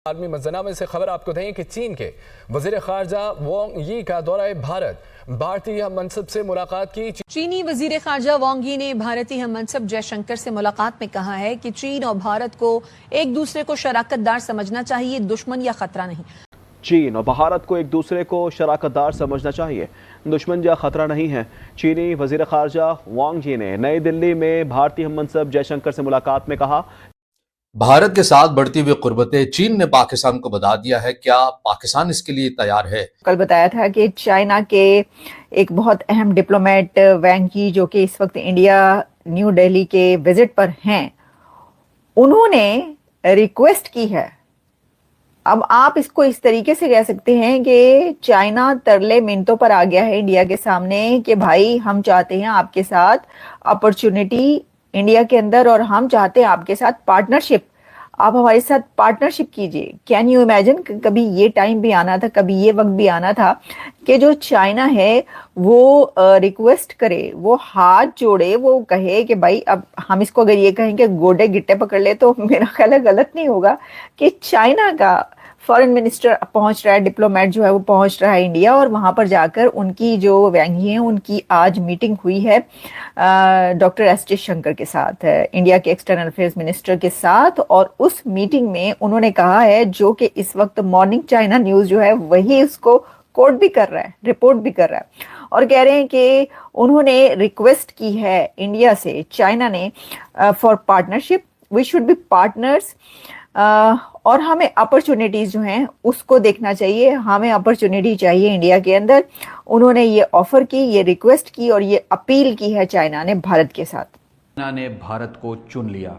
आलमी मज़ना में से खबर आपको दें कि चीन के वज़ीर ख़ारजा वांग यी का दौरा भारत, भारतीय हम मनसब से मुलाकात की। चीनी वज़ीर ख़ारजा वांग यी ने भारतीय हम मनसब जयशंकर से मुलाकात में कहा है कि चीन और भारत को एक दूसरे को शराकतदार समझना चाहिए, दुश्मन या खतरा नहीं। चीन और भारत को एक दूसरे को शराकतदार समझना चाहिए, दुश्मन या खतरा नहीं है। चीनी वज़ीर ख़ारजा वांग यी ने नई दिल्ली में भारतीय हम मनसब जयशंकर से मुलाकात में कहा, भारत के साथ बढ़ती हुई कुर्बतें चीन ने पाकिस्तान को बता दिया है, क्या पाकिस्तान इसके लिए तैयार है? कल बताया था कि चाइना के एक बहुत अहम डिप्लोमेट वांग यी, जो कि इस वक्त इंडिया न्यू दिल्ली के विजिट पर हैं, उन्होंने रिक्वेस्ट की है। अब आप इसको इस तरीके से कह सकते हैं कि चाइना तरले मिनटों पर आ गया है इंडिया के सामने कि भाई हम चाहते हैं आपके साथ अपॉर्चुनिटी इंडिया के अंदर और हम चाहते हैं आपके साथ पार्टनरशिप, आप हमारे साथ पार्टनरशिप कीजिए। कैन यू इमेजिन, कभी ये टाइम भी आना था, कभी ये वक्त भी आना था कि जो चाइना है वो रिक्वेस्ट करे, वो हाथ जोड़े, वो कहे कि भाई अब हम इसको अगर ये कहें कि गोडे गिट्टे पकड़ ले तो मेरा ख्याल है गलत नहीं होगा कि चाइना का फॉरेन मिनिस्टर पहुंच रहा है, डिप्लोमेट जो है वो पहुंच रहा है इंडिया, और वहां पर जाकर उनकी जो वांग यी हैं उनकी आज मीटिंग हुई है डॉक्टर एस जयशंकर के साथ, इंडिया के एक्सटर्नल अफेयर्स मिनिस्टर के साथ। और उस मीटिंग में उन्होंने कहा है, जो कि इस वक्त मॉर्निंग चाइना न्यूज जो है वही उसको कोट भी कर रहा है, रिपोर्ट भी कर रहा है, और कह रहे हैं कि उन्होंने रिक्वेस्ट की है इंडिया से, चाइना ने, for partnership, we should be partners, और हमें अपॉर्चुनिटीज जो हैं उसको देखना चाहिए, हमें अपॉर्चुनिटी चाहिए इंडिया के अंदर। उन्होंने ये ऑफर की, ये रिक्वेस्ट की और ये अपील की है चाइना ने भारत के साथ। चाइना ने भारत को चुन लिया।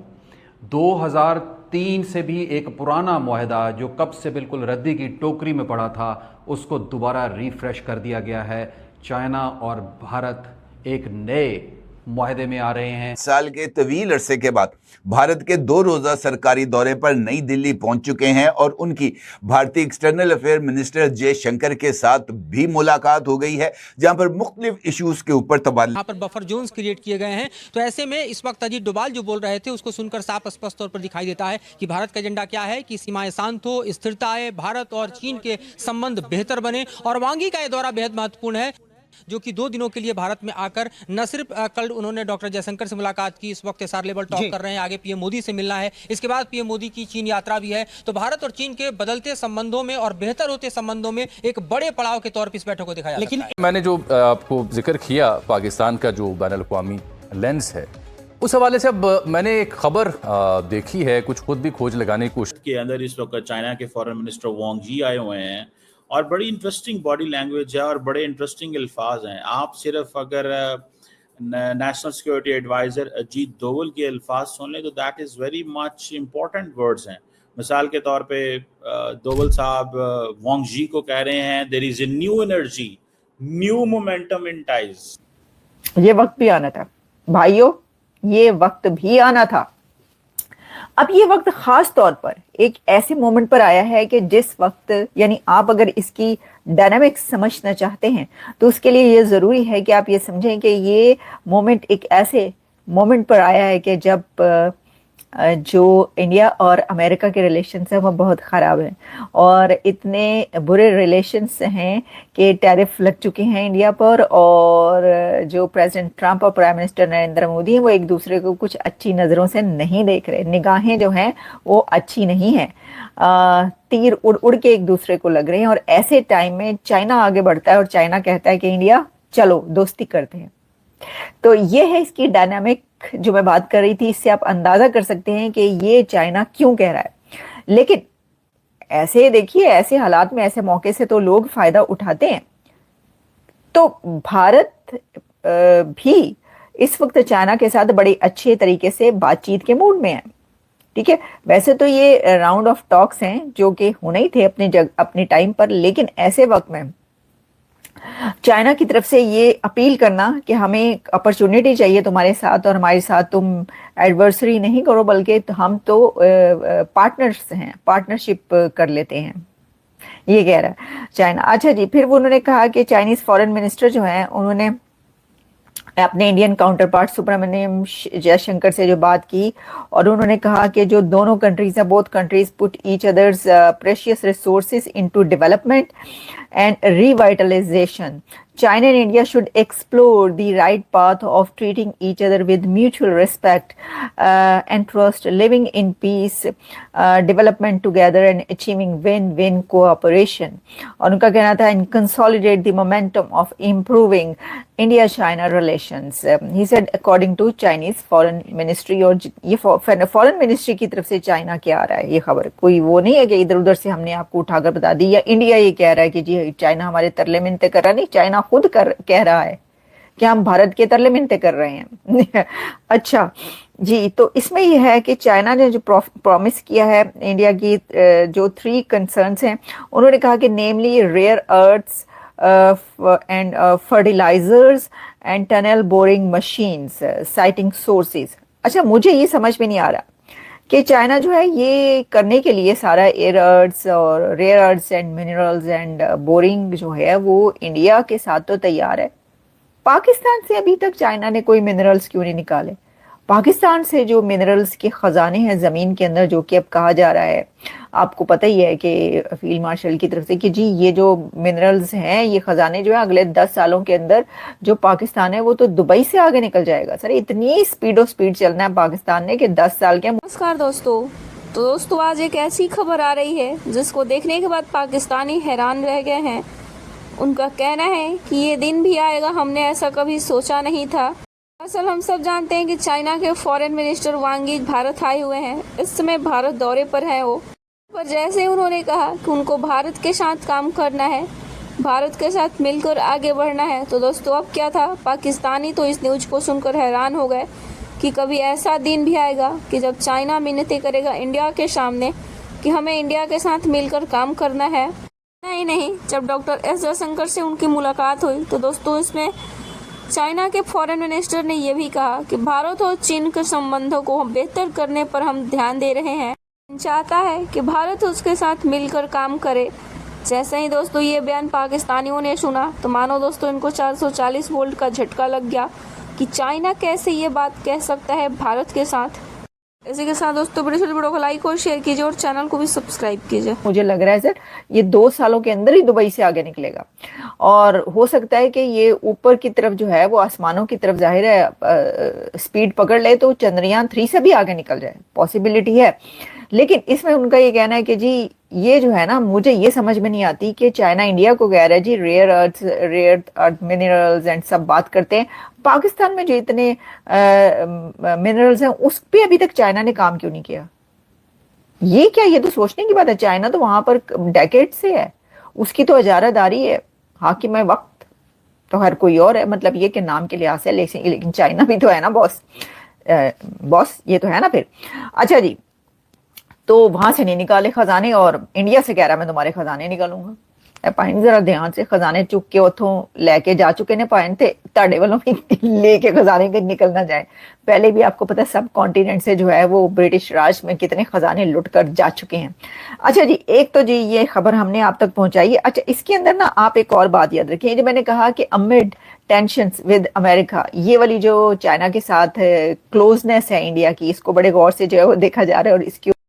2003 से भी एक पुराना मुआहदा जो कब से बिल्कुल रद्दी की टोकरी में पड़ा था, उसको दोबारा रिफ्रेश कर दिया गया है। चाइना और भारत एक नए मुआहदे में आ रहे हैं। साल के तवील अरसे के बाद भारत के 2 रोज़ा सरकारी दौरे पर नई दिल्ली पहुंच चुके हैं और उनकी भारतीय एक्सटर्नल अफेयर मिनिस्टर जयशंकर के साथ भी मुलाकात हो गई है, जहां पर मुख्तलिफ इश्यूज के ऊपर तबादला। यहाँ पर बफर जोन्स क्रिएट किए गए हैं, तो ऐसे में इस वक्त अजीत डोभाल जो बोल रहे थे उसको सुनकर साफ स्पष्ट तौर पर दिखाई देता है कि भारत का एजेंडा क्या है कि सीमाएं शांत हो, स्थिरता आए, भारत और चीन के संबंध बेहतर बने। और वांग यी का यह दौरा बेहद महत्वपूर्ण है, जो कि 2 दिनों के लिए भारत में आकर न सिर्फ कल उन्होंने डॉक्टर जयशंकर से मुलाकात की, इस वक्त एसआर लेवल टॉक कर रहे हैं, आगे पीएम मोदी से मिलना है, इसके बाद पीएम मोदी की चीन यात्रा भी है। तो भारत और चीन के बदलते संबंधों में और बेहतर होते संबंधों में एक बड़े पड़ाव के तौर पर इस बैठक को दिखाया। लेकिन मैंने जो आपको जिक्र किया पाकिस्तान का जो बैनुल-अक़वामी लेंस है, उस हवाले से अब मैंने एक खबर देखी है, कुछ खुद भी खोज लगाने की कोशिश के अंदर इस वक्त चाइना के फॉरेन मिनिस्टर वांग यी आए हुए हैं और बड़ी इंटरेस्टिंग बॉडी लैंग्वेज है और बड़े इंटरेस्टिंग अल्फाज हैं। आप सिर्फ अगर national security adviser Ajit Doval के अल्फाज सुन लें तो that is very much important words हैं। मिसाल के तौर पे डोवल साहब वांग यी को कह रहे हैं there is a new energy, new momentum in ties. ये वक्त भी आना था भाइयों, ये वक्त भी आना था। अब ये वक्त खास तौर पर एक ऐसे मोमेंट पर आया है कि जिस वक्त, यानी आप अगर इसकी डायनामिक्स समझना चाहते हैं तो उसके लिए ये ज़रूरी है कि आप ये समझें कि ये मोमेंट एक ऐसे मोमेंट पर आया है कि जब जो इंडिया और अमेरिका के रिलेशंस हैं वो बहुत ख़राब हैं, और इतने बुरे रिलेशंस हैं कि टैरिफ लग चुके हैं इंडिया पर, और जो प्रेसिडेंट ट्रंप और प्राइम मिनिस्टर नरेंद्र मोदी हैं वो एक दूसरे को कुछ अच्छी नज़रों से नहीं देख रहे, निगाहें जो हैं वो अच्छी नहीं हैं, तीर उड़ उड़ के एक दूसरे को लग रहे हैं। और ऐसे टाइम में चाइना आगे बढ़ता है और चाइना कहता है कि इंडिया चलो दोस्ती करते हैं। तो ये है इसकी डायनामिक जो मैं बात कर रही थी, इससे आप अंदाजा कर सकते हैं कि ये चाइना क्यों कह रहा है। लेकिन ऐसे देखिए, ऐसे हालात में, ऐसे मौके से तो लोग फायदा उठाते हैं। तो भारत भी इस वक्त चाइना के साथ बड़े अच्छे तरीके से बातचीत के मूड में है, ठीक है। वैसे तो ये राउंड ऑफ टॉक्स हैं जो कि होने ही थे अपने टाइम पर, लेकिन ऐसे वक्त में चाइना की तरफ से ये अपील करना कि हमें अपॉर्चुनिटी चाहिए तुम्हारे साथ, और हमारे साथ तुम एडवर्सरी नहीं करो बल्कि हम तो पार्टनर्स हैं, पार्टनरशिप कर लेते हैं, ये कह रहा है चाइना। अच्छा जी, फिर वो उन्होंने कहा कि चाइनीज फॉरेन मिनिस्टर जो हैं उन्होंने अपने Indian counterpart Subrahmanyam Jaishankar से जो बात की, और उन्होंने कहा कि जो दोनों कंट्रीज हैं, both countries put each others precious resources into development and revitalization. China and India should explore the right path of treating each other with mutual respect and trust, living in peace, development together and achieving win-win cooperation. और उनका कहना था and consolidate the momentum of improving India-China relations. He said according to Chinese Foreign Ministry, और ये foreign ministry की तरफ से China क्या आ रहा है, ये खबर कोई वो नहीं है कि इधर उधर से हमने आपको उठाकर बता दी, या इंडिया ये कह रहा है कि जी चाइना हमारे तरले मिन्नतें कर रहा, नहीं, चाइना खुद कह रहा है कि हम भारत के तरले मिन्नतें कर रहे हैं। अच्छा जी, तो इसमें यह है कि चाइना ने जो प्रॉमिस किया है इंडिया की जो 3 कंसर्न्स हैं, उन्होंने कहा कि namely rare earths and fertilisers and tunnel boring machines citing sources. अच्छा, मुझे ये समझ में नहीं आ रहा कि चाइना जो है ये करने के लिए सारा एयर अर्थ्स और rare earths and minerals and boring जो है वो इंडिया के साथ तो तैयार है, पाकिस्तान से अभी तक चाइना ने कोई मिनरल्स क्यों नहीं निकाले? पाकिस्तान से जो मिनरल्स के खजाने हैं ज़मीन के अंदर, जो कि अब कहा जा रहा है, आपको पता ही है कि फील्ड मार्शल की तरफ से कि जी ये जो मिनरल्स हैं, ये खजाने जो है अगले 10 सालों के अंदर जो पाकिस्तान है वो तो दुबई से आगे निकल जाएगा। सर इतनी स्पीड चलना है पाकिस्तान ने कि 10 साल के। नमस्कार दोस्तों, तो दोस्तों आज एक ऐसी खबर आ रही है जिसको देखने के बाद पाकिस्तानी हैरान रह गए हैं। उनका कहना है कि ये दिन भी आएगा, हमने ऐसा कभी सोचा नहीं था। असल हम सब जानते हैं कि चाइना के फॉरेन मिनिस्टर वांग यी भारत आए हुए हैं, इस समय भारत दौरे पर हैं वो, पर जैसे उन्होंने कहा कि उनको भारत के साथ काम करना है, भारत के साथ मिलकर आगे बढ़ना है, तो दोस्तों अब क्या था, पाकिस्तानी तो इस न्यूज को सुनकर हैरान हो गए कि कभी ऐसा दिन भी आएगा कि जब चाइना मिन्नतें करेगा इंडिया के सामने कि हमें इंडिया के साथ मिलकर काम करना है। नहीं, जब डॉक्टर एस जयशंकर से उनकी मुलाकात हुई तो दोस्तों इसमें चाइना के फॉरेन मिनिस्टर ने यह भी कहा कि भारत और चीन के संबंधों को बेहतर करने पर हम ध्यान दे रहे हैं, चाहता है कि भारत उसके साथ मिलकर काम करे। जैसे ही दोस्तों ये बयान पाकिस्तानियों ने सुना तो मानो दोस्तों इनको 440 वोल्ट का झटका लग गया कि चाइना कैसे ये बात कह सकता है भारत के साथ। इसी के साथ दोस्तों वीडियो को लाइक और शेयर कीजिए और चैनल को भी सब्सक्राइब कीजिए। मुझे लग रहा है सर ये 2 सालों के अंदर ही दुबई से आगे निकलेगा, और हो सकता है कि ये ऊपर की तरफ जो है वो आसमानों की तरफ जाहिर है स्पीड पकड़ ले तो चंद्रयान 3 से भी आगे निकल जाए, पॉसिबिलिटी है। लेकिन इसमें उनका ये कहना है कि जी ये जो है ना, मुझे ये समझ में नहीं आती कि चाइना इंडिया को कह रहा है जी रेयर अर्थ मिनरल्स एंड सब बात करते हैं, पाकिस्तान में जो इतने मिनरल्स हैं उस पे अभी तक चाइना ने काम क्यों नहीं किया? ये क्या, ये तो सोचने की बात है। चाइना तो वहां पर डेकेड से है, उसकी तो इजारादारी है, हाकिम है वक्त तो हर कोई और है, मतलब ये कि नाम के लिहाज से, लेकिन चाइना भी तो है ना बॉस, ये तो है ना फिर। अच्छा जी, तो वहां से नहीं निकाले खजाने और इंडिया से कह रहा मैं तुम्हारे खजाने निकालूंगा। पाइन जरा ध्यान से, खजाने चुक के उथों लेके जा चुके ने पाइन थे, ताड़े वालों भी लेके खजाने के निकल ना जाए। पहले भी आपको पता है सब कॉन्टिनेंट से जो है वो ब्रिटिश राज में कितने खजाने लुट कर जा चुके हैं। अच्छा जी, एक तो जी ये खबर हमने आप तक पहुंचाई है। अच्छा, इसके अंदर ना आप एक और बात याद रखिए, जो मैंने कहा कि अमिड टेंशंस विद अमेरिका, ये वाली जो चाइना के साथ क्लोजनेस है इंडिया की, इसको बड़े गौर से जो है वो देखा जा रहा है और इसकी